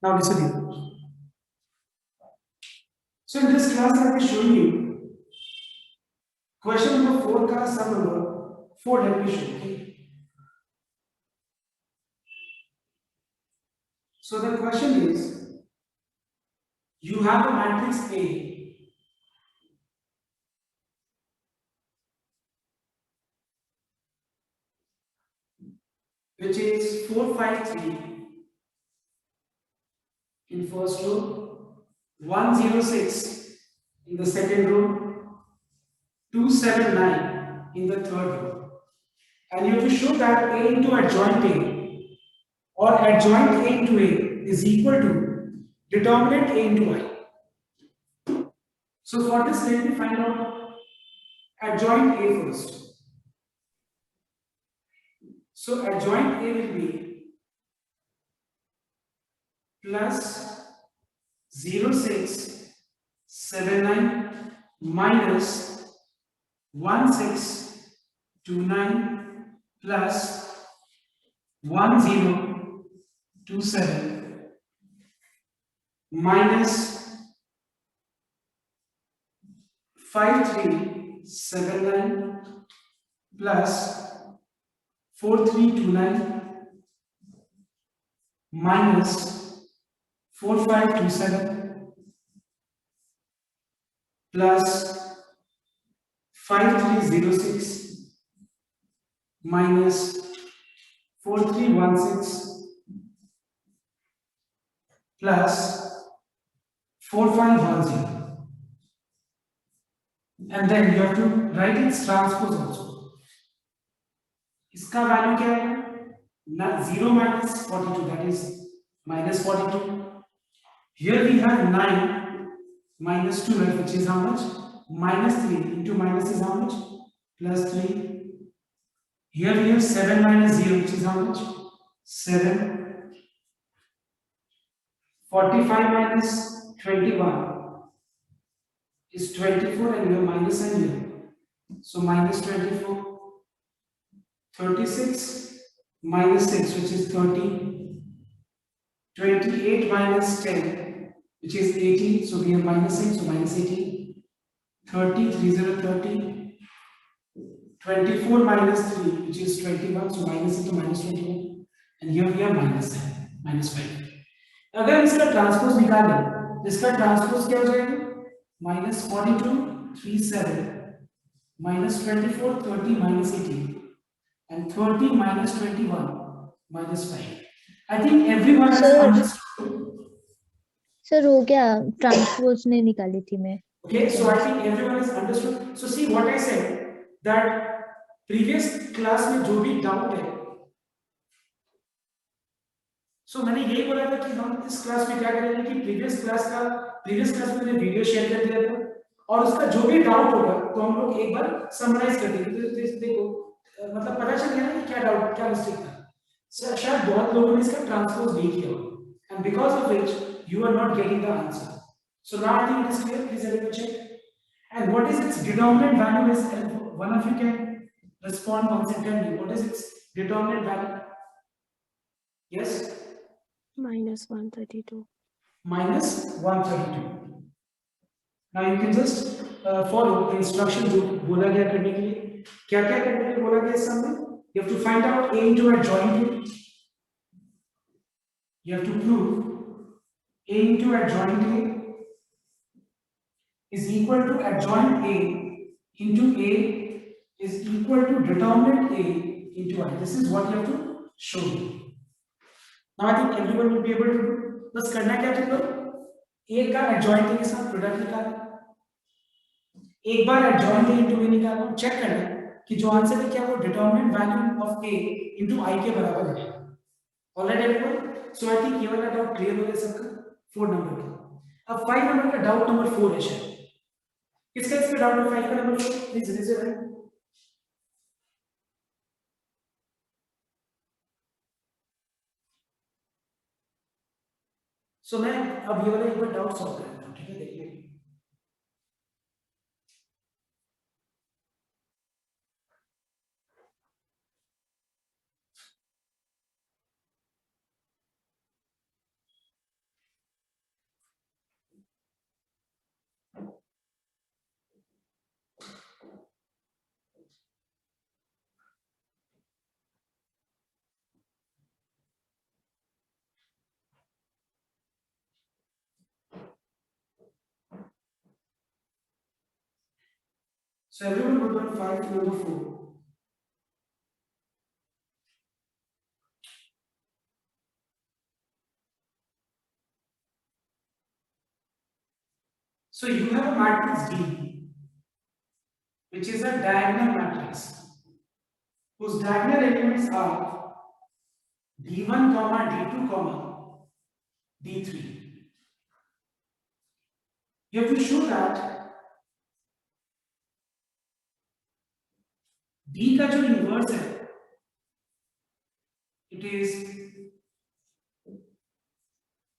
Now listen here. So in this class, I will show you question number 4 का sum number 4 let me show. Okay. So the question is, you have a matrix A which is 4, 5, 3 in first row, 106 in the second row, 279 in the third row. And you have to show that A into adjoint A or adjoint A into A is equal to determinant A into I. So for this, let me find out adjoint A first. So adjoint A will be plus 0679 minus 1629 plus 1027 minus 5379 plus 4329 minus 4527 plus 5306 minus 4316 plus 4510. And then you have to write its transpose also. इसका value क्या है? 0 minus 42, that is minus 42. Here we have 9 minus 12, which is how much? Minus 3 into minus is how much? Plus 3. Here we have 7 minus 0, which is how much? 7. 45 minus 21 is 24, and we have minus sign here. So minus 24. 36 minus 6, which is 30. 28 minus 10, which is 18. So we have minus 6, so minus 18. 30, 30. 24 minus 3, which is 21. So minus into minus 21. And here we have minus 10, minus 5. अगर इसका transpose निकालें, इसका transpose क्या हो जाएगा? minus 42, 37, minus 24, 30, minus 18. And 30 minus 21 minus 5. I think everyone has understood. Sir हो गया, transpose ने निकाली थी मैं. Okay, so I think everyone has understood. So see what I said, that previous class में जो भी doubt है, so मैंने यही बोला था कि हम इस क्लास में क्या करेंगे कि प्रीवियस क्लास में मैंने वीडियो शेयर कर दिया था, और उसका जो भी डाउट होगा तो हम लोग एक बार समराइज कर देंगे. तो देखो मतलब पता चल गया ना कि क्या डाउट, क्या मिस्टेक था. शायद बहुत लोगों ने इसका ट्रांसपोज नहीं किया होगा, and because of which you are not getting the answer. So now I think it is clear. Please everyone check. And what is its determinant value is, one of you can respond once and tell me what is its determinant value. Yes, minus 132. minus 132. Now you can just follow the instruction जो बोला गया करने के लिए. क्या क्या करने के लिए बोला गया इस सम में? You have to find out A into adjoint A. You have to prove A into adjoint A is equal to adjoint A into A is equal to determinant A into I. This is what you have to show me. Now I think everyone will be able to do. बस करना क्या तुम लोग? A का adjoint A के साथ product निकालना. एक बार adjoint A into A निकालो, चेक करना कि जो आंसर है क्या वो determinant value of A into I के बराबर है. Alright everyone. So I think ये वाला डाउट क्लियर हो गया सबका 4 नंबर का. अब 5 नंबर का डाउट नंबर 4 है शायद. किसका इसका डाउट नंबर 5 का number 4? Please raise your hand. So मैं अब ये वाला एक बार डाउट सॉल्व करता हूं. ठीक है, देखिए. So everyone put on 5 to number 4. So you have a matrix D, which is a diagonal matrix, whose diagonal elements are D1, D2, D3. You have to show that D का जो inverse है, it is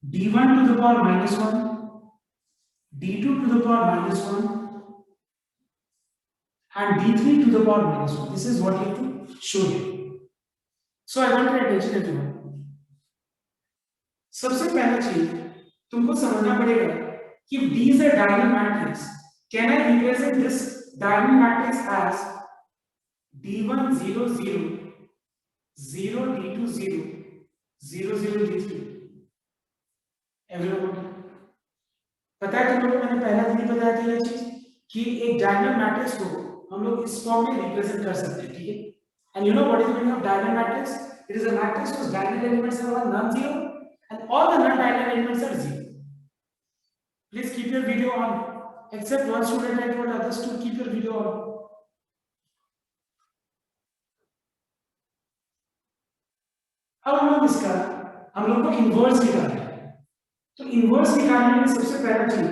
D1 to the power -1, D2 to the power -1, and D3 to the power -1. This is what you have to show here. So I want your attention everyone. सबसे पहला चीज तुमको समझना पड़ेगा कि if D is a diagonal matrix, can I represent this diagonal matrix as D1 0 0 0 D2 0 0 0 D3? Everyone पता है तुम लोगों को मैंने पहला दिन ही बताया था ये चीज कि एक डायगोनल मैट्रिक्स को हम लोग इस फॉर्म में रिप्रेजेंट कर सकते हैं, ठीक है? And you know what is the meaning of diagonal matrix? It is a matrix whose diagonal elements are all non-zero and all the non-diagonal elements are zero. Please keep your video on. Except one student, I told others to keep your video on. अब हम लोग को inverse निकालना है। तो inverse निकालने में सबसे पहला चीज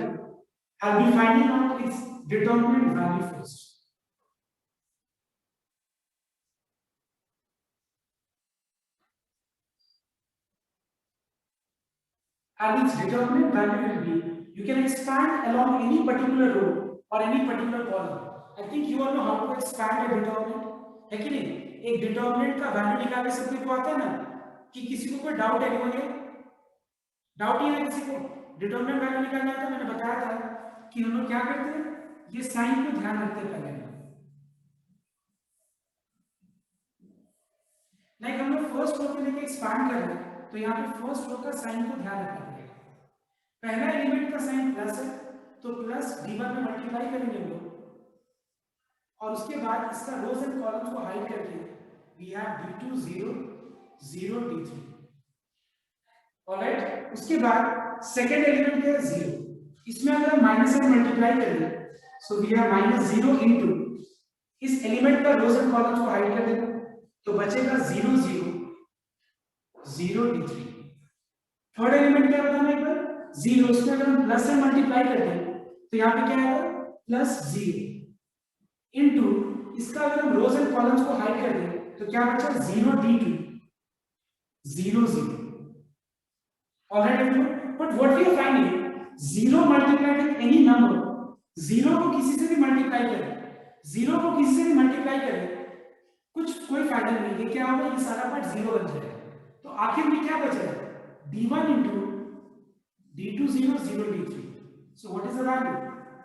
I'll be finding out its determinant value first. And its determinant value will be, you can expand along any particular row or any particular column. I think you all know how to expand a determinant, है कि नहीं? एक determinant का value निकालने से सबको आता है ना कि किसी को कोई डाउट है नहीं है? डाउट ही है किसी को? determinant value निकालना है तो मैंने बताया था कि हम लोग क्या करते हैं, ये साइन को ध्यान रखते हैं पहले। लाइक हम लोग फर्स्ट रो को लेके एक्सपैंड कर रहे हैं तो यहाँ पे फर्स्ट रो का साइन को ध्यान रखना पड़ेगा। पहला एलिमेंट का साइन प्लस है तो प्लस D1 में मल्टीप्लाई करेंगे हम लोग और उसके बाद इसका रोज एंड कॉलम्स को हाइड करके we have D2 0 0 D3। Alright, उसके बाद सेकंड एलिमेंट क्या है 0, इसमें अगर हम माइनस से मल्टीप्लाई करें सो वी हैव -0 इनटू इस एलिमेंट का रोज एंड कॉलम्स को हाइड कर देंगे तो बचेगा 0 0 0 D3। थर्ड एलिमेंट क्या बताना एक बार 0, उसमें अगर हम प्लस से मल्टीप्लाई करते हैं तो यहाँ पे क्या आएगा +0 इनटू इसका अगर हम रोज एंड कॉलम्स को हाइड कर दें तो क्या बचा 0 D2 0 0। Alright everyone, but what we are finding 0 multiplied with any number, 0 को किसी से भी मल्टीप्लाई करें, 0 को किसी से भी मल्टीप्लाई करें कुछ कोई फायदा नहीं है। क्या होगा, ये सारा पार्ट 0 बन जाएगा। तो आखिर में क्या बचा है D1 into D2 0 0 D3। So what is the value?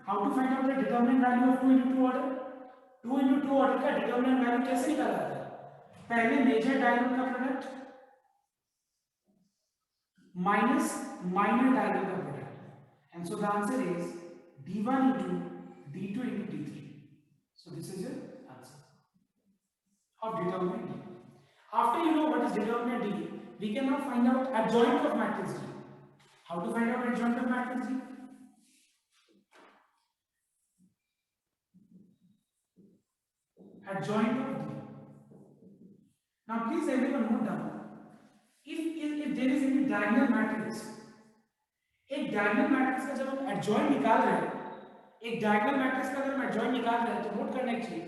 How to find out the determinant value of 2 into 2 order? 2 into 2 order का determinant value कैसे निकाला जाता है? पहले मेजर डायगोनल का प्रोडक्ट माइनस माइनर डायगोनल का product, and so the answer is D1 into D2 into D3. So this is your answer of determinant D. After you know what is determinant D, we can now find out adjoint of matrix D. How to find out adjoint of matrix D? Adjoint of D. Now please everyone note down, if there is any diagonal matrix, एक diagonal matrix का जब हम adjoint निकाल रहे हैं, एक diagonal matrix का अगर हम adjoint निकाल रहे हैं तो नोट करना चाहिए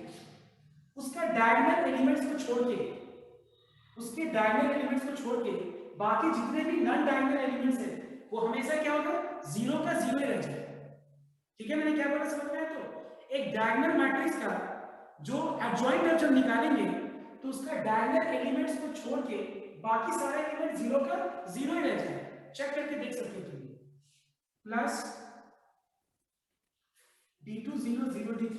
उसका diagonal elements को छोड़ के, उसके diagonal elements को छोड़ के बाकी जितने भी नॉन डायगोनल एलिमेंट्स हैं वो हमेशा क्या होगा 0 का 0 ही रह जाएगा। ठीक है, मैंने क्या बोला समझ में आया? तो एक डायगोनल मैट्रिक्स का जो एडजॉइंट है जब निकालेंगे तो उसका डायगोनल एलिमेंट्स को छोड़ के बाकी सारे एलिमेंट 0 का 0 ही रह जाएगा। चेक करके देख सकते हो तुम, plus D2 0 0 D3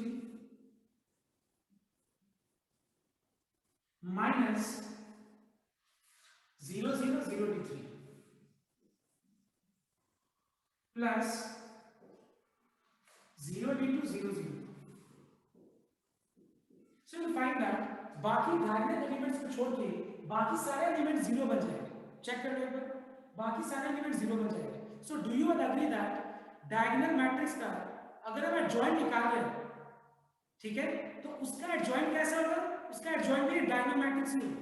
minus 0 0 0 D3 plus 0 D2 0 0 So you'll find that बाकी डायगोनल एलिमेंट्स को छोड़ के बाकी सारे एलिमेंट जीरो बन जाएंगे. चेक कर लो एक बार, बाकी सारे एलिमेंट जीरो बन जाएंगे. So do you all agree that diagonal matrix का अगर हम एडजॉइंट निकाल रहे हैं, ठीक है, तो उसका एडजॉइंट कैसा होगा? उसका एडजॉइंट भी डायगोनल मैट्रिक्स ही होगा.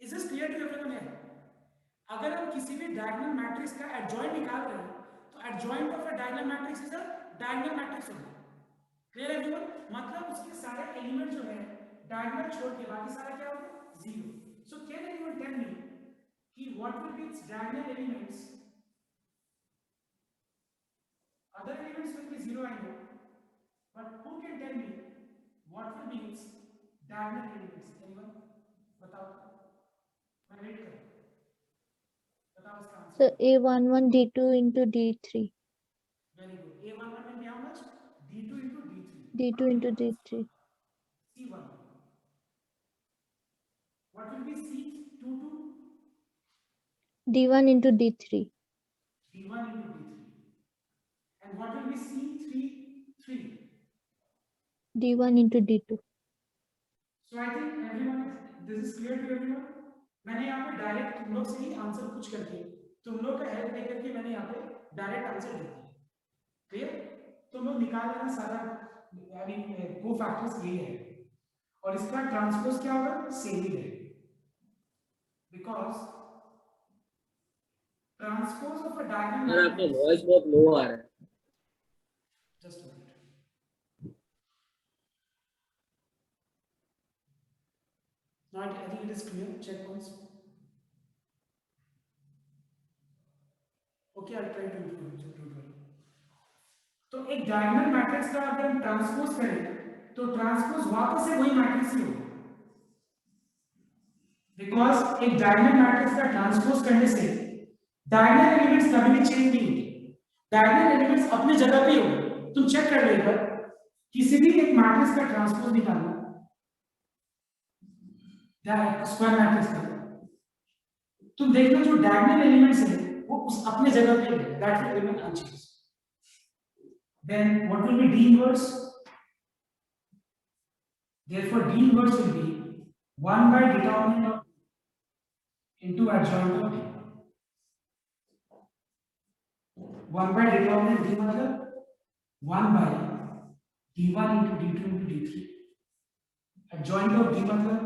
Is this clear to everyone here? अगर हम किसी भी डायगोनल मैट्रिक्स का एडजॉइंट निकाल रहे हैं तो adjoint of a diagonal matrix is a diagonal matrix होगा. Clear everyone? मतलब उसके सारे एलिमेंट जो है डायगोनल छोड़ के बाकी सारा क्या होगा? Zero. So can anyone tell me कि what will be its diagonal elements? Other elements will be zero, I know, but who can tell me what will be its diagonal elements? Anyone? बताओ. मैं wait कर. बताओ इसका answer. So A11 D2 into D3. Very good. A11 will be how much? D2 into D3. D2 into D3. C1. What will be C2 to D1 into D3. D1 into D3. And what will be C3? D1 into D2. So I think everyone this is clear to everyone. मैंने यहाँ पे direct तुम लोग से ही answer पूछ करके तुम लोग का हेल्प लेकर के मैंने यहाँ पे डायरेक्ट आंसर दे दिया. क्लियर? तुम लोग निकाल लेना सारा, आई मीन को फैक्टर्स ये है और इसका ट्रांसपोज क्या होगा? सेम ही है, because transpose of a diagonal sir आपका वॉइस बहुत लो आ रहा है. Just a minute. Now I think it is clear. Check once. Okay, I'll try to improve it. तो एक डायगोनल मैट्रिक्स का अगर हम ट्रांसपोज करें तो ट्रांसपोज वापस से वही मैट्रिक्स ही होगा, बिकॉज एक डायगोनल मैट्रिक्स का ट्रांसपोज करने से डायगोनल एलिमेंट्स कभी भी चेंज नहीं होंगे. डायगोनल एलिमेंट्स अपने जगह पे होंगे. तुम चेक कर लो एक बार, किसी भी एक मैट्रिक्स का ट्रांसपोज निकालना, स्क्वायर मैट्रिक्स का, तुम देखना जो डायगोनल एलिमेंट्स है वो उस अपने जगह पे है, that will remain unchanged. Then what will be D inverse? Therefore D inverse will be 1 by determinant of into adjoint of D. 1 by determinant D मतलब 1 by D1 into D2 into D3. Adjoint of D मतलब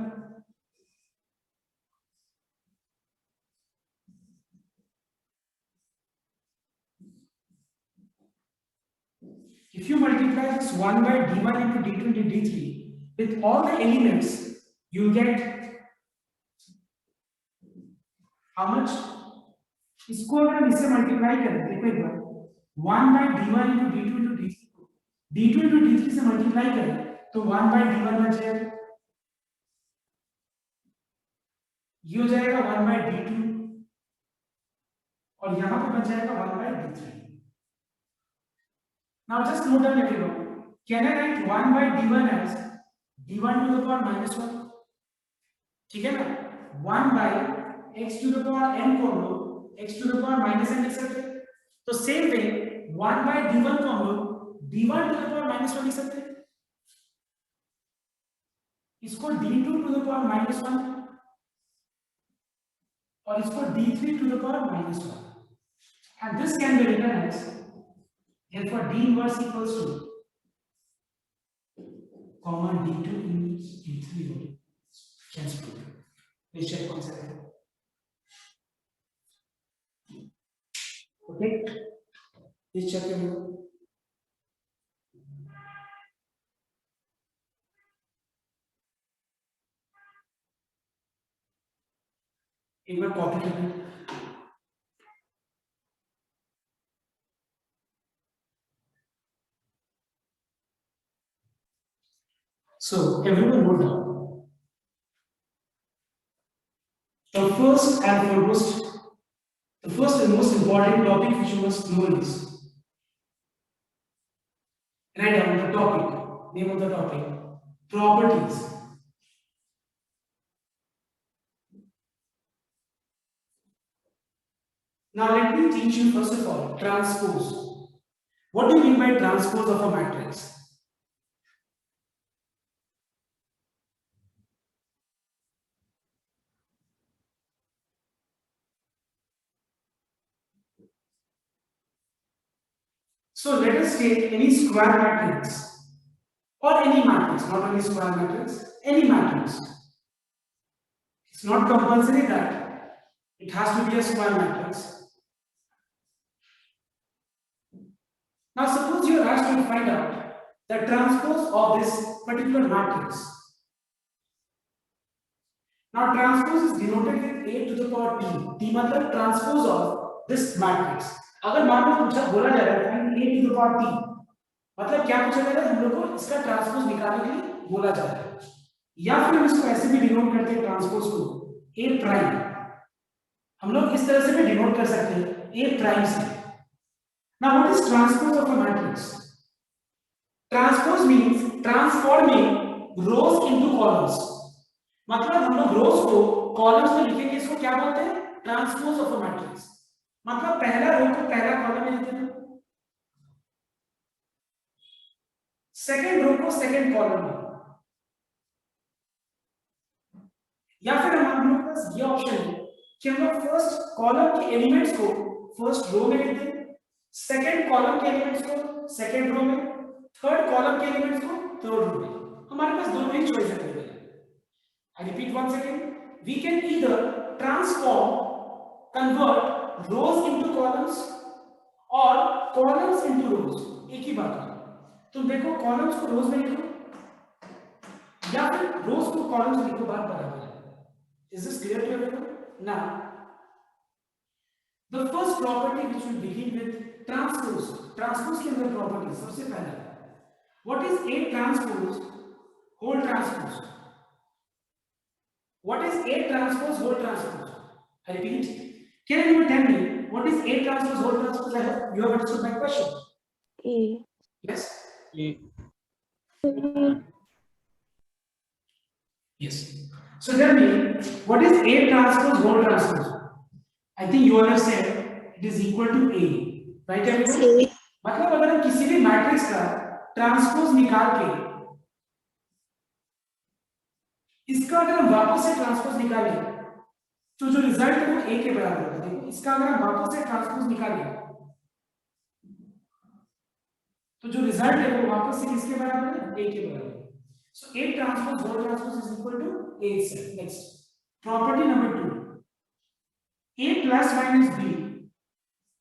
if you multiply this 1 by D1 into D2 into D3 with all the elements, you get how much? इसको अगर हम इससे multiply करें, देखो एक बार, 1 by D1 into D2 into D3 को D2 into D3 से मल्टीप्लाई करें तो 1 by D1 बच जाएगा, ये हो जाएगा 1 by D2 और यहाँ पे बच जाएगा 1 by D3. Now just note down everyone. Can I write 1 by D1 as D1 to the power minus 1? ठीक है ना? 1 by x to the power n को हम लोग x to the power minus n लिख सकते हैं. तो सेम वे 1 by D1 को हम लोग D1 to the power minus 1 लिख सकते हैं. इसको D2 to the power minus 1 और इसको D3 to the power minus 1. And this can be written as, therefore D inverse equals to common D2 in D3 only. Cancel. Please check one second. Okay. Please check it out. एक बार copy कर लें. So everyone note down. The first and most important topic which you must know is, write down the topic, name of the topic, properties. Now let me teach you first of all transpose. What do you mean by transpose of a matrix? So let us take any square matrix or any matrix, not only square matrix, any matrix. It's not compulsory that it has to be a square matrix. Now suppose you are asked to find out the transpose of this particular matrix. Now transpose is denoted with a to the power t. t मतलब transpose of this matrix. अगर मान लो पूछा बोला जा रहा है a to the power t, मतलब क्या पूछा जा रहा है, हम लोग को इसका ट्रांसपोज निकालने के लिए बोला जा रहा है, या फिर हम इसको ऐसे भी डिनोट करते हैं ट्रांसपोज को a प्राइम, हम लोग इस तरह से भी डिनोट कर सकते हैं a प्राइम से. Now what is transpose of a matrix? Transpose means transforming rows into columns. मतलब हम लोग रोज को कॉलम्स में लिखेंगे, इसको क्या बोलते हैं, ट्रांसपोज ऑफ अ मैट्रिक्स. मतलब पहला रो को पहला कॉलम में लिख देना, सेकंड रो को सेकंड कॉलम में, या फिर हम लोग के पास ये ऑप्शन है कि हम लोग फर्स्ट कॉलम के एलिमेंट्स को फर्स्ट रो में लिख दें, सेकंड कॉलम के एलिमेंट्स को सेकंड रो में, थर्ड कॉलम के एलिमेंट्स को थर्ड रो में. हमारे पास दोनों ही चॉइस है. I repeat once again, we can either transform, convert rows into columns or columns into rows. एक ही बात है. तुम देखो columns को rows में लिखो या फिर rows को columns में लिखो, बात बराबर है. Is this clear to everyone? Now, the first property which will begin with transpose. Transpose के अंदर property सबसे पहला, what is A transpose whole transpose? What is A transpose whole transpose? I repeat. Can anyone tell me what is A transpose whole transpose? I hope you have understood my question. A. Yes. Yes. So tell me, what is A transpose whole transpose? I think you all have said it is equal to A, right everyone? मतलब अगर हम किसी भी matrix का transpose निकाल के इसका अगर हम वापस से ट्रांसपोज निकालें तो जो रिजल्ट है वो a के बराबर होगा. देखो इसका अगर हम वापस से ट्रांसपोज निकालें तो जो रिजल्ट है वो वापस से किसके बराबर है, a के बराबर. So a transpose whole transpose is equal to a itself. Next property number 2, a plus minus b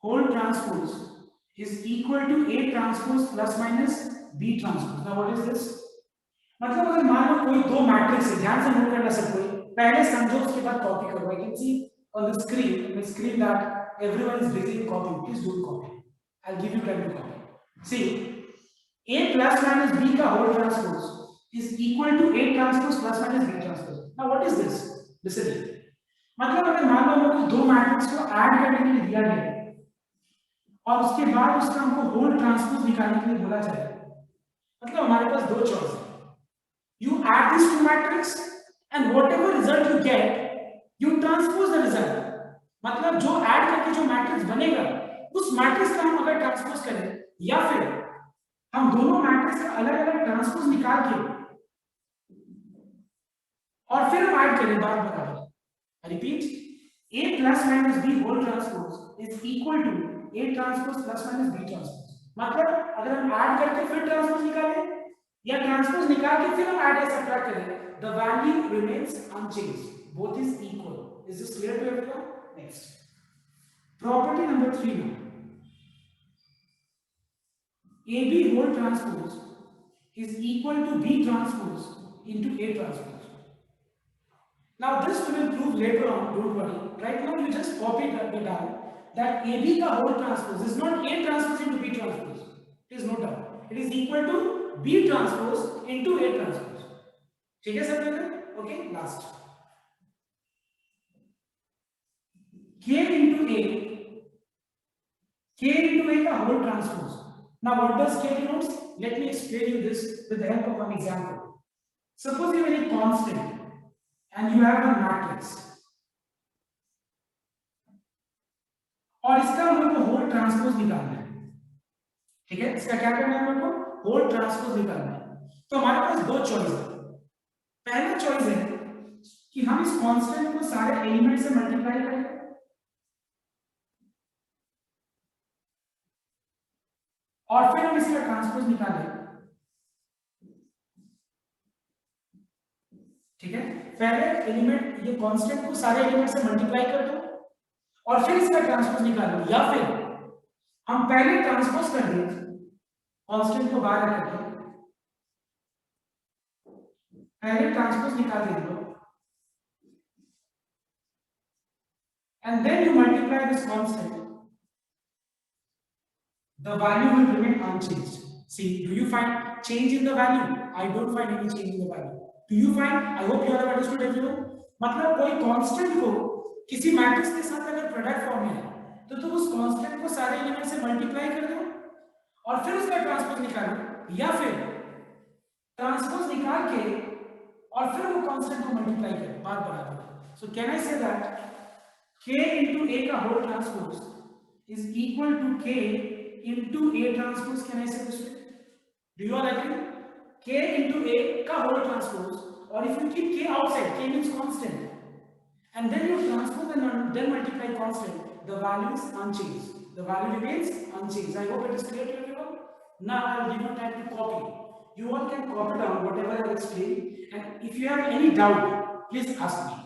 whole transpose is equal to a transpose plus minus b transpose. Now what is this? मतलब अगर मान लो कोई दो matrix है, ध्यान से note करना सब कोई, पहले समझो उसके बाद कॉपी करो. I can see on the screen that everyone is busy in copy. Please don't copy, I will give you time to copy. See a plus minus b का whole transpose is equal to a transpose plus minus b transpose. Now what is this? Listen, मतलब अगर मान लो हमको दो matrix को add करने के लिए दिया गया और उसके बाद उसका हमको होल ट्रांसपोज निकालने के लिए बोला जाए, मतलब हमारे पास दो चॉइस है. You add these two matrices and whatever result you get, you transpose the result. मतलब जो ऐड करके जो मैट्रिक्स बनेगा उस मैट्रिक्स का हम अगर ट्रांसपोज करें या फिर हम दोनों मैट्रिक्स का अलग अलग ट्रांसपोज निकाल के और फिर हम ऐड करें, बात बराबर. Repeat, a plus minus b whole transpose is equal to a transpose plus minus b transpose. मतलब अगर हम ऐड करके फिर ट्रांसपोज निकालें या ट्रांसपोज निकाल के फिर हम ऐड या सब्ट्रैक्ट करें, the value remains unchanged, both is equal. Is this clear to everyone? Next, property number 3 now, AB whole transpose is equal to B transpose into A transpose. Now this we will prove later on, don't worry. Right now you just copy it down that AB का whole transpose is not A transpose into B transpose. Please note down. It is equal to B transpose into A transpose. ठीक है सब लोग? Okay, last. K into A का whole transpose. Now what does K denotes? Let me explain you this with the help of one example. Suppose you have a constant and you have a matrix. और इसका हम लोग को whole transpose निकालना है. ठीक है, इसका क्या करना है हम लोग को? होल ट्रांसपोज निकालना है. तो हमारे पास दो चॉइस है. पहला चॉइस है कि हम इस कांस्टेंट को सारे एलिमेंट से मल्टीप्लाई करें और फिर हम इसका ट्रांसपोज निकालें, ठीक है। पहले एलिमेंट ये कांस्टेंट को सारे एलिमेंट से मल्टीप्लाई कर दो और फिर इसका ट्रांसपोज निकालो, या फिर हम पहले ट्रांसपोज कर दें कांस्टेंट को बाहर रख के, पहले ट्रांसपोज निकाल देंगे and then you multiply this constant, the value will remain unchanged. See, do you find change in the value? I don't find any change in the value. Do you find? I hope you have understood everyone. मतलब कोई constant को किसी matrix के साथ अगर product form में है तो तुम उस कांस्टेंट को सारे एलिमेंट से मल्टीप्लाई कर दो और फिर उसका ट्रांसपोज निकालो, या फिर ट्रांसपोज निकाल के और फिर वो कांस्टेंट को मल्टीप्लाई करो, बात बराबर। So can I say that k into a का whole transpose is equal to k into a transpose? Can I say this way? Do you all agree? K into a का whole transpose, or if you keep k outside, k means constant, and then you transpose and then multiply constant, the value is unchanged. The value remains unchanged. I hope it is clear to everyone. Now I will give you time to copy. You all can copy down whatever I explained, and if you have any doubt, please ask me.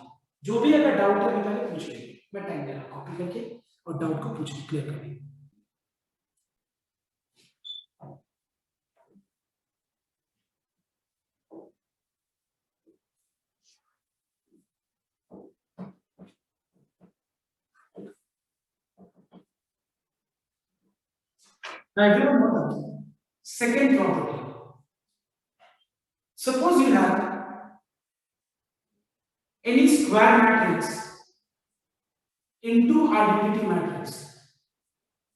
जो भी अगर doubt है पहले पूछ लीजिए, मैं time दे रहा हूं कॉपी करके और डाउट को पूछ क्लियर करने। Now everyone know second property. Suppose you have any square matrix into identity matrix.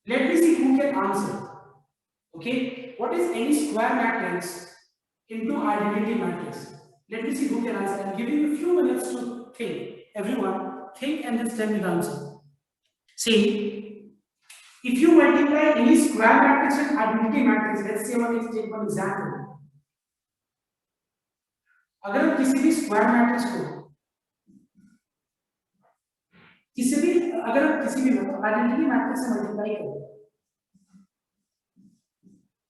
Let me see who can answer. Okay, what is any square matrix into identity matrix? Let me see who can answer. I'm giving you a few minutes to think. Everyone, think and then tell me the answer. See, if you multiply any square matrix with identity matrix, let's say let's take one example. अगर हम किसी भी square matrix को identity matrix से multiply करो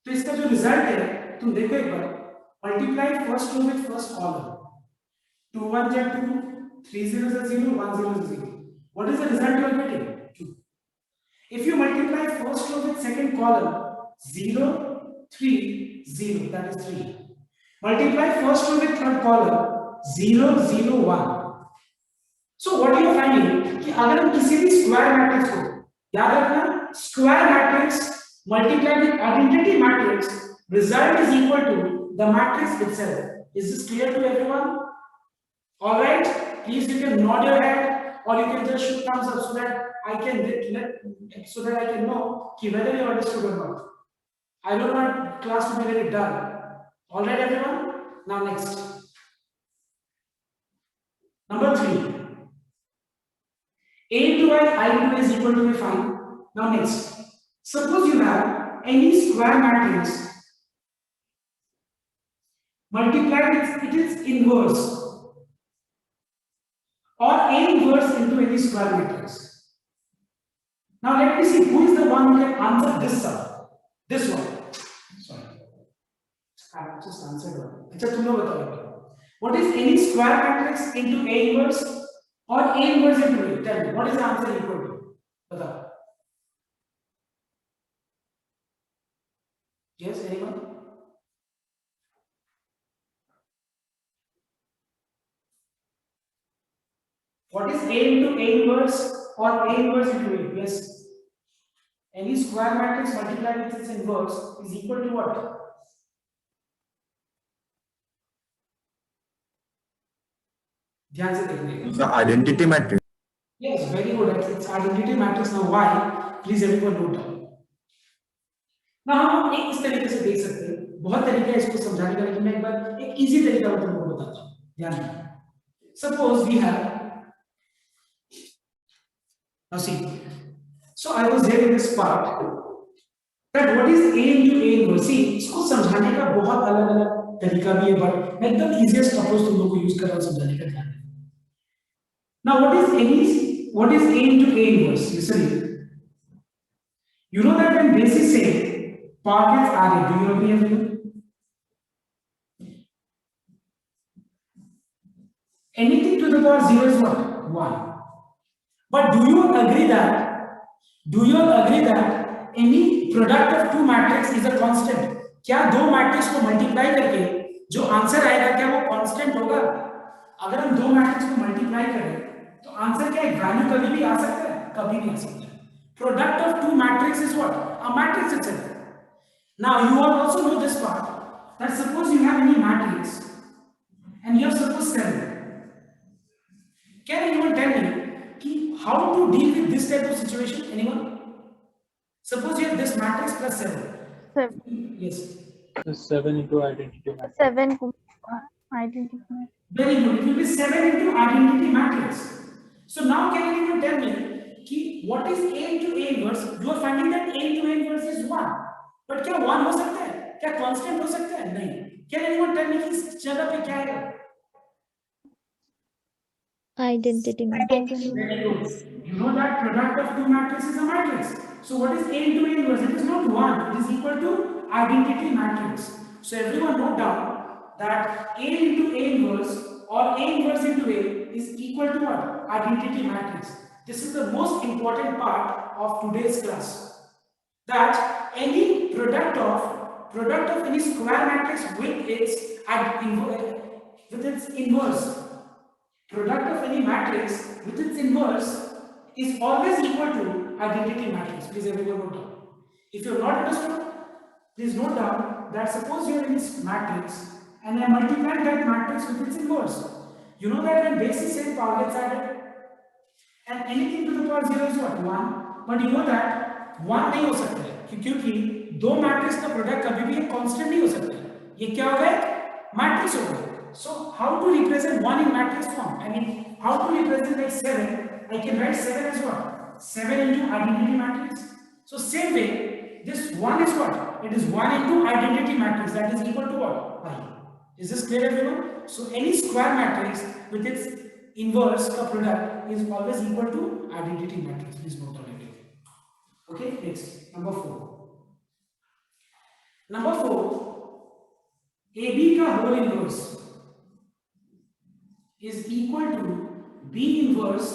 तो इसका जो रिजल्ट है तुम देखो एक बार, multiply first row with first column, 2 1 is 2, 3 0 is 0, 1 0 is 0. What is the result you are getting? 2. If you multiply first row with second column, 0 3 0, that is 3. Multiply first row with third column, 0 0 1. So what you are finding कि अगर हम किसी भी square matrix को, याद रखना square matrix multiplied with identity matrix, result is equal to the matrix itself. Is this clear to everyone? All right, please you can nod your head or you can just shoot thumbs up so that I can know कि whether you understood or not. I don't want class to be very dull. All right everyone, now next, number 3, a into I into is equal to 5. Now next, suppose you have any square matrix multiplied with its inverse or a inverse into any square matrix. Now let me see who is the one who can answer this sum. This one. Sorry, I just answered one. अच्छा तुम लोग बताओ, what is any square matrix into a inverse or a inverse into a? Tell me, what is the answer equal to? बताओ. Yes, anyone? What is a into a inverse or a inverse into a? Yes. Any square matrix multiplied with its inverse is equal to what? ध्यान से देखिए. The identity matrix. Yes, very good. It's identity matrix. Now why? Please everyone note down. ना हम एक इस तरीके से देख सकते हैं, बहुत तरीका है इसको समझाने का, लेकिन मैं एक बार एक इजी तरीका मैं तुमको बताता हूँ, ध्यान देना। Suppose we have, now see, so I was there in this part that what is a into a inverse. See, इसको समझाने का बहुत अलग अलग तरीका भी है, बट मैं एकदम easiest approach तुम लोग को यूज कर रहा हूँ समझाने का, ध्यान देना। Now what is a into a inverse? Listen here. You know that when basis say Power gets added. Do you agree, everyone? Anything to the power 0 is what? 1. But do you agree that any product of two matrix is a constant? क्या दो matrix को multiply करके जो answer आएगा क्या वो constant होगा? अगर हम दो मैट्रिक्स को मल्टीप्लाई करें तो आंसर क्या है? वैल्यू कभी भी आ सकता है, कभी नहीं आ सकता. Product of two matrix is what? A matrix itself. Now you all also know this part, that suppose you have any matrix and you have suppose 7. Can anyone tell me how to deal with this type of situation? Anyone? Suppose you have this matrix plus 7. 7. Yes. 7 into identity matrix. 7 identity. Very good. It will be 7 into identity matrix. So now can anyone tell me what is A into A inverse? You are finding that A into A inverse is 1. But क्या 1 हो सकता है? क्या constant हो सकता है? नहीं. Can anyone tell me कि इस जगह पे क्या है? Identity matrix. Very good. You know that product of two matrices is a matrix. So what is A into A inverse? It is not 1. It is equal to identity matrix. So everyone note down that A into A inverse or A inverse into A is equal to what? Identity matrix. This is the most important part of today's class. That any product of any square matrix with its inverse. Product of any matrix with its inverse is always equal to identity matrix. Please everyone note down. If you have not understood, please note down that suppose you are in this matrix and I multiply that matrix with its inverse. You know that when base is same, power gets added. And anything to the power 0 is what? 1. But you know that 1 नहीं हो सकता है क्योंकि दो matrix का product कभी भी एक कांस्टेंट नहीं हो सकता. ये क्या हो गया? मैट्रिक्स हो गया. So how to represent 1 in matrix form? I mean, how to represent like 7? I can write 7 as what? 7 into identity matrix. So same way, this 1 is what? It is 1 into identity matrix. That is equal to what? I. Is this clear, everyone? So any square matrix with its inverse का product is always equal to identity matrix. Please note down everything. Okay, next, number 4. Number 4, AB का whole inverse is equal to B inverse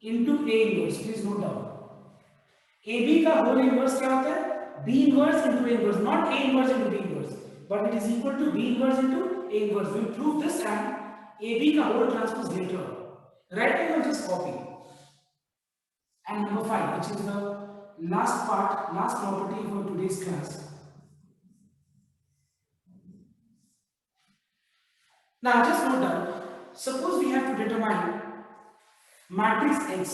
into A inverse. Please note down. AB का whole inverse क्या होता है? B inverse into A inverse, not A inverse into B inverse, but it is equal to B inverse into A inverse. We will prove this and AB का whole transpose later. Right now we just copy. And number 5, which is the last part, last property for today's class. Now just note down. Suppose we have to determine matrix X.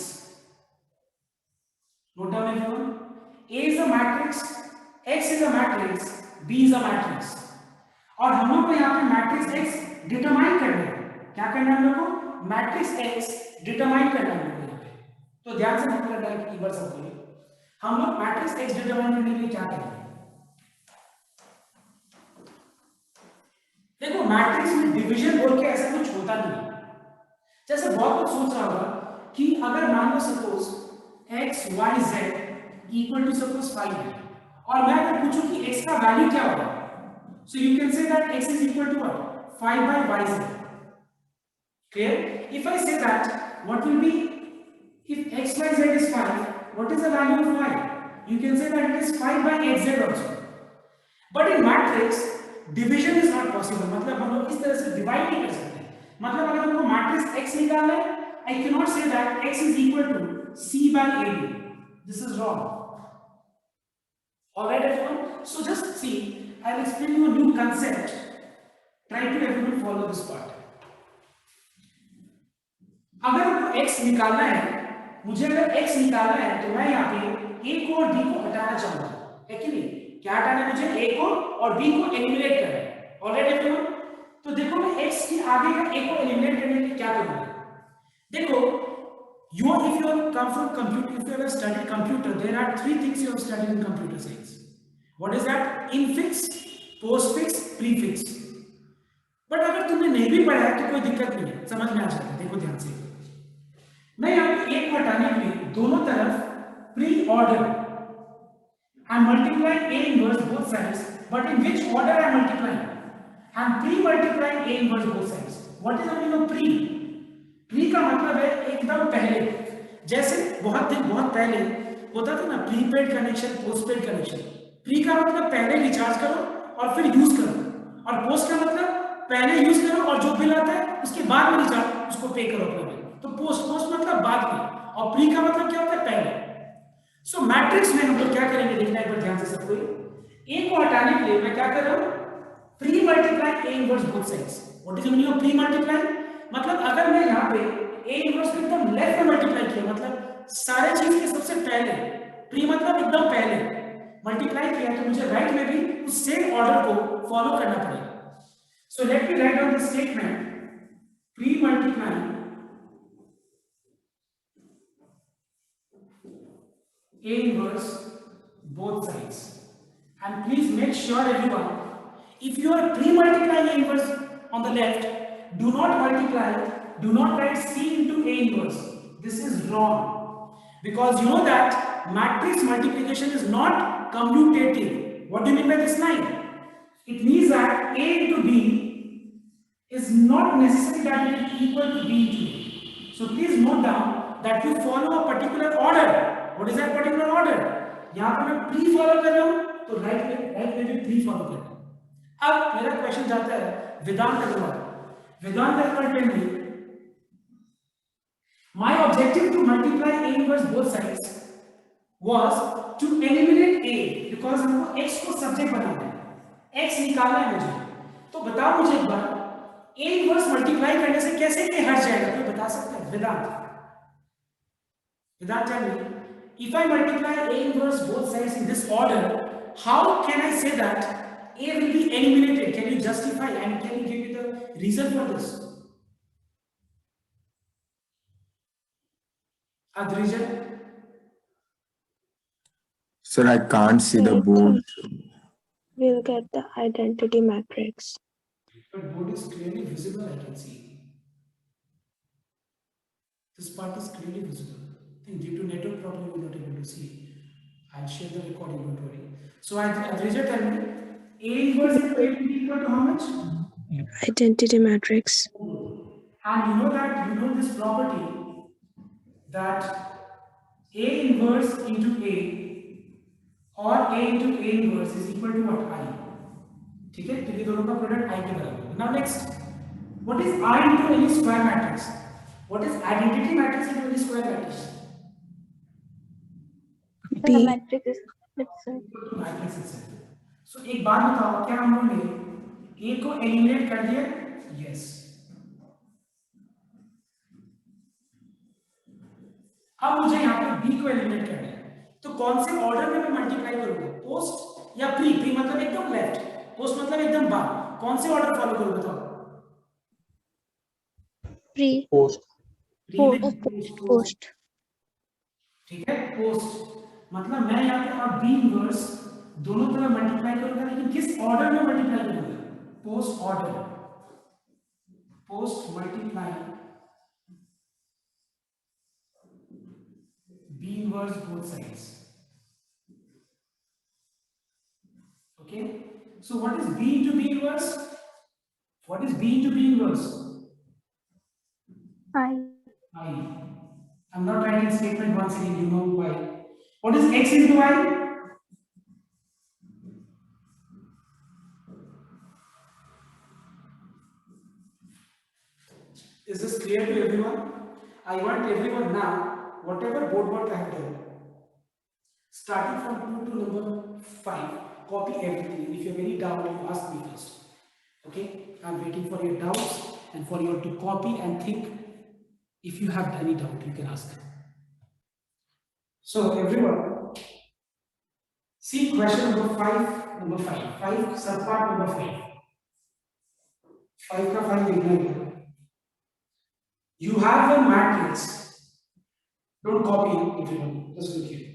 Note down everyone. A is a matrix, X is a matrix, B is a matrix. और हम लोग को यहाँ पे matrix X determine करना है. क्या करना है हम लोग को? मैट्रिक्स X डिटरमाइन करना है यहाँ पे. तो ध्यान से नोट करना है एक बार सब बोलिए. हम लोग मैट्रिक्स X डिटरमाइन करने के लिए क्या करेंगे? देखो मैट्रिक्स में डिवीजन बोल के ऐसा कुछ होता नहीं. जैसे बहुत कुछ सोच रहा होगा कि अगर मान लो suppose x y z equal to suppose 5 है और मैं अगर पूछूं कि x का वैल्यू क्या होगा, so you can say that x is equal to what? 5 by yz. Clear? If I say that, what will be if x y z is 5, what is the value of y? You can say that it is 5 by xz also. But in matrix division is not possible. मतलब हम लोग इस तरह से divide नहीं कर सकते. मतलब अगर हमको मैट्रिक्स x निकालना है, I can not say that x is equal to c by ab. This is wrong. Alright everyone, so just see, I will explain you a new concept. Try to everyone follow this part. अगर हमको x निकालना है, मुझे अगर x निकालना है तो मैं यहाँ पे a को और d को हटाना चाहूंगा, है कि नहीं? क्या हटाना है मुझे? a को और b को एलिमिनेट करना है. ऑलराइट एवरीवन, तो देखो मैं x के आगे का a को एलिमिनेट करने के लिए क्या करूंगा? देखो if you have come from computer, if you have studied computer, there are 3 things you have studied in computer science. What is that? Infix, postfix, prefix. But अगर तुमने नहीं भी पढ़ा है तो कोई दिक्कत नहीं है, समझ में आ जाएगा. देखो ध्यान से, मैं यहाँ पे एक हटाने के लिए दोनों तरफ pre order I'm multiplying A inverse both sides, but in which order I'm multiplying? I'm pre-multiplying A inverse both sides. What is the meaning of pre? Pre का मतलब है एकदम पहले, जैसे बहुत पहले होता था ना prepaid connection, postpaid connection. Pre का मतलब पहले रिचार्ज करो और फिर यूज करो, और पोस्ट का मतलब पहले यूज करो और जो बिल आता है उसके बाद में रिचार्ज उसको पे करो अपना बिल। तो पोस्ट मतलब बाद में, और प्री का मतलब क्या होता है? पहले। सो मैट्रिक्स में हम लोग क्या करेंगे देखना एक बार ध्यान से सबको। ए को हटाने के लिए मैं क्या कर रहा हूं? Pre multiply A inverse both sides. What is the meaning of pre multiply? मतलब अगर मैं यहां पे ए इनवर्स को एकदम लेफ्ट में मल्टीप्लाई किया, मतलब सारे चीज के सबसे पहले, प्री मतलब एकदम पहले मल्टीप्लाई किया, तो मुझे राइट में भी उस सेम ऑर्डर को फॉलो करना पड़ेगा। So let me write down this statement, pre multiply A inverse both sides, and please make sure everyone, if you are pre-multiplying A inverse on the left, do not write C into A inverse. This is wrong, because you know that matrix multiplication is not commutative. What do you mean by this line? It means that A into B is not necessary that it is equal to B into A. So please note down that you follow a particular order. What is that particular order? यहाँ पर मैं pre follow कर रहा हूँ, तो right में भी pre follow कर रहा हूँ। अब मेरा क्वेश्चन जाता है Vedant Agarwal. Vedant Agarwal tell me, my objective to multiply A inverse both sides was to eliminate A, because हमको x को सब्जेक्ट बनाना है, x निकालना है मुझे। तो बताओ मुझे एक बार, A inverse मल्टीप्लाई करने से कैसे A हट जाएगा? कोई बता सकता है? वेदांत tell me, if I multiply A inverse both sides in this order, how can I say that A will be eliminated? Can you justify and can you give me the reason for this? Adrijan? Sir, I can't see the board. We'll get the identity matrix. But board is clearly visible, I can see. This part is clearly visible. I think due to network problem, we're not able to see. I'll share the recording, don't worry. So, Adrijan, tell me, A inverse into A will be equal to how much? Identity matrix. And you know this property, that A inverse into A or A into A inverse is equal to what? I. ठीक है? तो ये दोनों का product I के बराबर है। Now next, what is I into any square matrix? What is identity matrix into any square matrix? The matrix is itself. Matrix itself. So एक बात बताओ, क्या हम लोगों ने A को एलिमिनेट कर दिया? Yes. अब मुझे यहाँ पे B को एलिमिनेट करना है, तो कौन से ऑर्डर में मैं मल्टीप्लाई करूंगा? पोस्ट या प्री? प्री मतलब एकदम लेफ्ट, पोस्ट मतलब एकदम बाद। कौन से ऑर्डर फॉलो करूं बताओ? Pre Post. पोस्ट। ठीक है, पोस्ट मतलब मैं यहाँ पे अब बी इनवर्स दोनों तरफ मल्टीप्लाई करूंगा, लेकिन किस ऑर्डर में मल्टीप्लाई करूंगा? Post order, post multiply b inverse both sides. Okay, so what is B into B inverse? What is B into B inverse? I. I'm not writing statement once again, you know why. What is X into Y? Is this clear to everyone? I want everyone now, whatever board work I have done, starting from 2 to number 5, copy everything. If you have any doubt, you ask me first. Okay? I'm waiting for your doubts and for you to copy and think. If you have any doubt, you can ask. So everyone, see question number 5, subpart number 5. 5 का 5 देखना है। You have a matrix. Don't copy it, everyone. Just look here.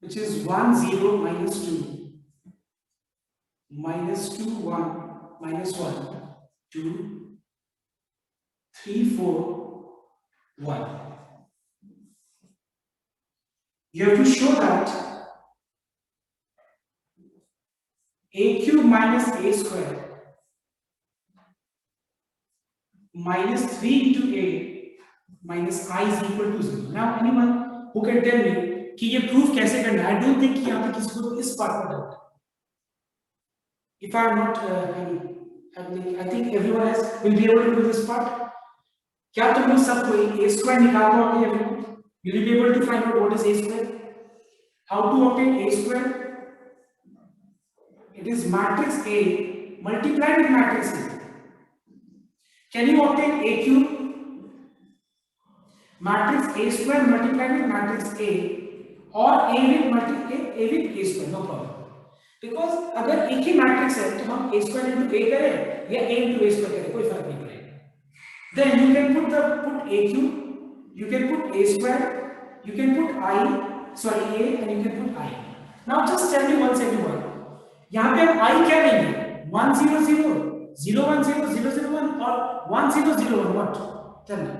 Which is 1 0 minus 2 minus 2 1 minus 1 2 3 4 1. you have to show that a cube minus a square minus 3 into a minus I is equal to 0. Now anyone who can tell me कि ये proof कैसे करना है? I don't think कि यहाँ पे किसी को इस पार्ट में doubt. If I am not, I think everyone else will be able to do this part. क्या तुम लोग सब कोई a square निकाल पाओगे? everyone? Will you be able to find out what is a square? How to obtain a square? It is matrix A multiplied with matrix A. Can you obtain a cube? Matrix A square multiplied with matrix A or A with A square, no problem. Because अगर एक ही matrix है तो हम A square into A करें या A into A square करें, कोई फर्क नहीं पड़ेगा. Then you can put A cube, you can put A square, you can put A and you can put I. Now just tell me once everyone. यहाँ पे हम I क्या लेंगे? 1 0 0 0 1 0 0 0 1 or 1 0 0 1 what? Tell me.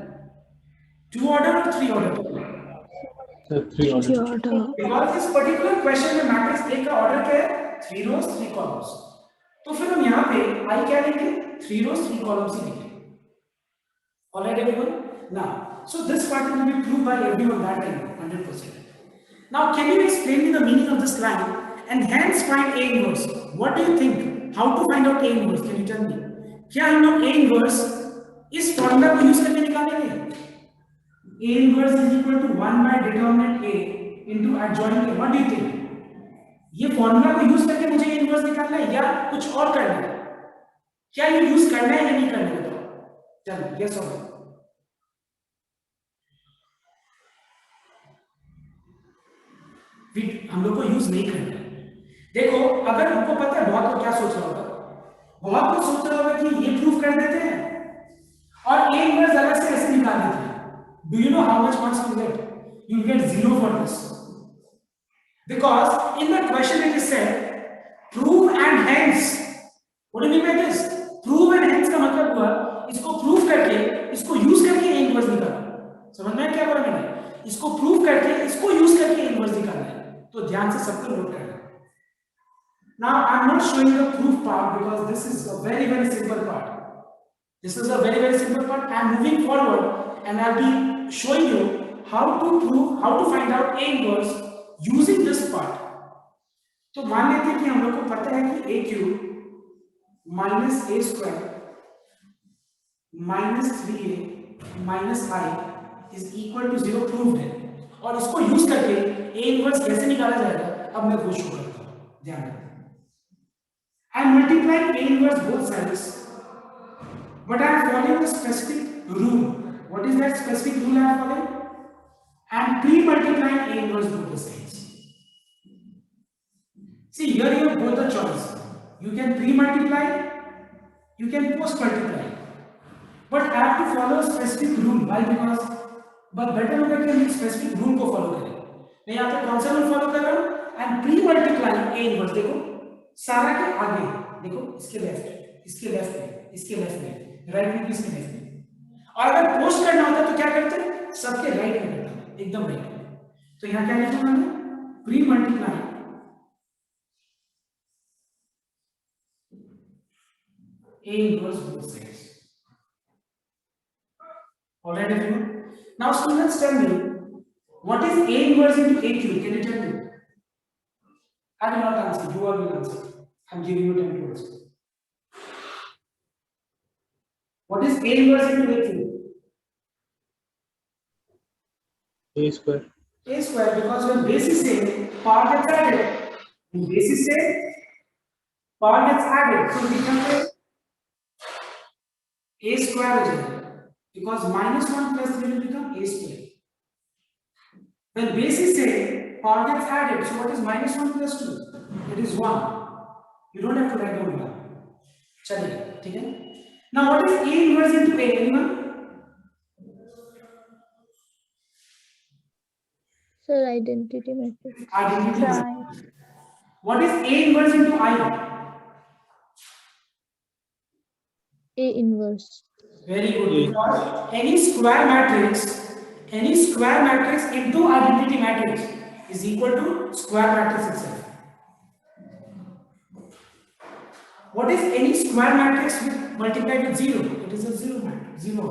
2 order or 3 order? So 3 order. Three order. Because this particular question में matrix A का order क्या है? 3 rows 3 columns. तो फिर हम यहाँ पे I क्या लेंगे? 3 rows 3 columns ही लेंगे. Alright everyone? Now, so this part will be proved by everyone that time 100%. Now, can you explain me the meaning of this line and hence find A inverse? What do you think? How to find out A inverse? Can you tell me? क्या हम लोग A inverse इस formula को use करके निकालेंगे? A inverse is equal to 1 by determinant A into adjoint A. What do you think? ये formula को use करके मुझे A inverse निकालना है या कुछ और करना है? क्या ये यूज करना है या नहीं करना है? चलो, yes or no? हम लोग को यूज नहीं करना है. देखो, अगर हमको पता है बहुत लोग क्या सोच रहा होगा, बहुत लोग सोच रहा होगा कि ये प्रूफ कर देते हैं और A inverse अलग से ऐसे निकाल देते हैं. Do you know how much marks you get? You get 0 for this. Because in the question it is said, prove and hence. What do you mean by this? Prove and hence का मतलब हुआ इसको prove करके इसको use करके A inverse निकालना. समझ में क्या बोला मैंने? इसको प्रूव करके इसको यूज करके A inverse निकालना है. तो ध्यान से सबको नोट करना. Now I am not showing the proof part because this is a very simple part. This is a very simple part. I am moving forward and I'll be showing you how to find out A inverse using this part. तो मान लेते हैं कि हम लोग को पता है कि A cube minus A square minus 3A minus I is equal to 0 proved है. और इसको यूज करके A inverse कैसे निकाला जाएगा अब मैं वो शो करता हूँ. ध्यान रखना. I am multiplying A inverse both sides, but I am following a specific rule. What is that specific rule I am following? I am pre-multiplying A inverse both the sides. See, here you have both the choice. You can pre-multiply, you can post-multiply. But I have to follow a specific rule. Why? Because but better होगा कि हम एक specific rule को follow करें. मैं यहाँ पे कौन सा rule follow कर रहा हूँ? I am pre-multiplying A inverse. देखो, सारा के आगे, देखो, इसके लेफ्ट में, इसके लेफ्ट में, राइट में, इसके लेफ्ट में. और अगर पोस्ट करना होता तो क्या करते हैं? सबके राइट में करते हैं, एकदम राइट में. तो यहाँ क्या लिखा मैंने? pre-multiplying A inverse both sides. Alright everyone? Now students tell me, what is A inverse into A cube? Can you tell me? I will not answer, you all will answer. I am giving you 10 to answer. What is A inverse into A cube? A square. A square, because when base is same, power gets added. When base is same, power gets added. So we can say A square is there. Because minus 1 plus 3 will become A square. When base is same, power gets added. So what is minus 1 plus 2? It is 1. You don't have to write down 1. चलिए, ठीक है? Now what is A inverse into A? Anyone? Sir, identity matrix. Identity matrix. What is A inverse into I? A inverse. Very good. Because any square matrix into identity matrix is equal to square matrix itself. What is any square matrix multiplied with 0? It is a 0 matrix, 0.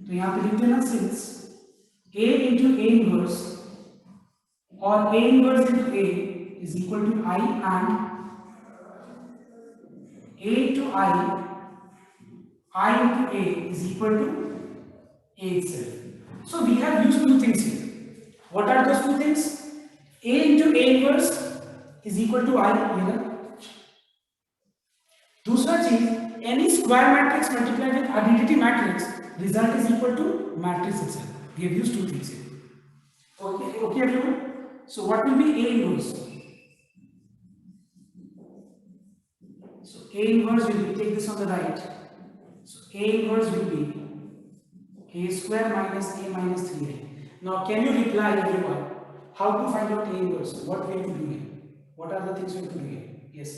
तो यहाँ पे लिख देना since A into A inverse or A inverse into A is equal to I and A into I into A is equal to A itself. So we have used two things here. What are those two things? A into A inverse is equal to I. दूसरा चीज, any square matrix multiplied with identity matrix, result is equal to matrix itself. We have used two things here. Okay, everyone. So what will be A inverse? So A inverse will be, take this on the right. So A inverse will be A square minus A minus 3A. Now can you reply everyone? How to find out A inverse? What we have to do here? What are the things we have to do here? Yes,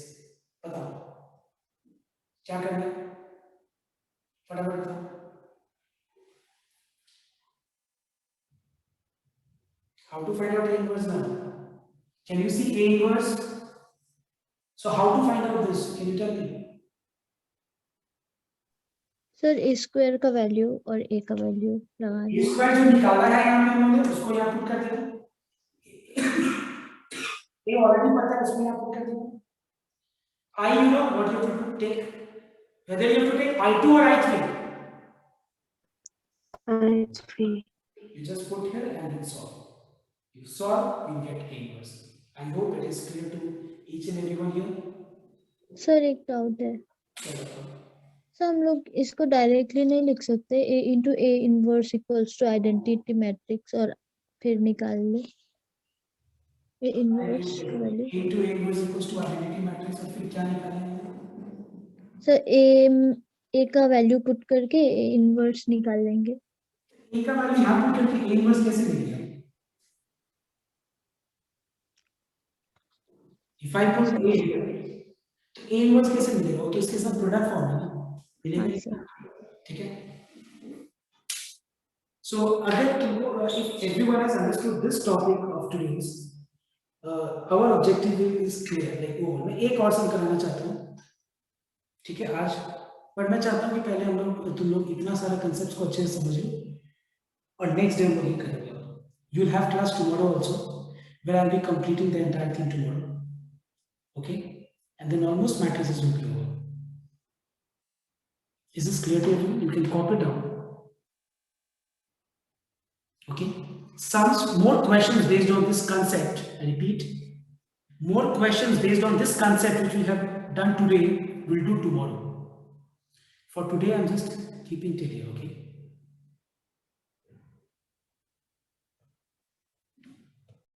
बताओ. क्या करना है? फटाफट बताओ. How to find out A inverse now? Can you see A inverse? So how to find out this? Can you tell me? Sir A square का value और ए का value लगा A square जो निकाला है यहाँ पे हमने उसको यहाँ पुट कर देना. A already पता है उसको यहाँ पुट कर देना. I you know what you have to take. Whether you have to take I2 or I3. I3. You just put here and then solve. You solve, you get A inverse. I hope it is clear to each and everyone here. Sir एक doubt है. Sir हम लोग इसको directly नहीं लिख सकते A into A inverse equals to identity matrix और फिर निकाल ले A inverse value. Into A inverse equals to identity matrix और फिर क्या निकालेंगे? सर ए का वैल्यू पुट करके ए इनवर्स निकाल लेंगे. A का वैल्यू यहाँ पुट करके A inverse कैसे मिलेगा? If I put A here, तो A inverse कैसे मिलेगा? वो तो इसके साथ प्रोडक्ट फॉर्म है ना. मिलेगा. ठीक है. So अगर if everyone has understood this topic of today's, our objective is clear. Like वो मैं एक और सम कराना चाहता हूँ. ठीक है आज, पर मैं चाहता हूँ कि पहले हम लोग तुम लोग इतना सारा कंसेप्ट को अच्छे से समझो और नेक्स्ट डे हम लोग ये करेंगे. You will have class tomorrow also where I will be completing the entire thing tomorrow. Okay, and then almost matrices will be over. Is this clear to you? You can copy down. Okay, some more questions based on this concept. I repeat, more questions based on this concept which we have done today we'll do tomorrow. For today I'm just keeping till here. Okay.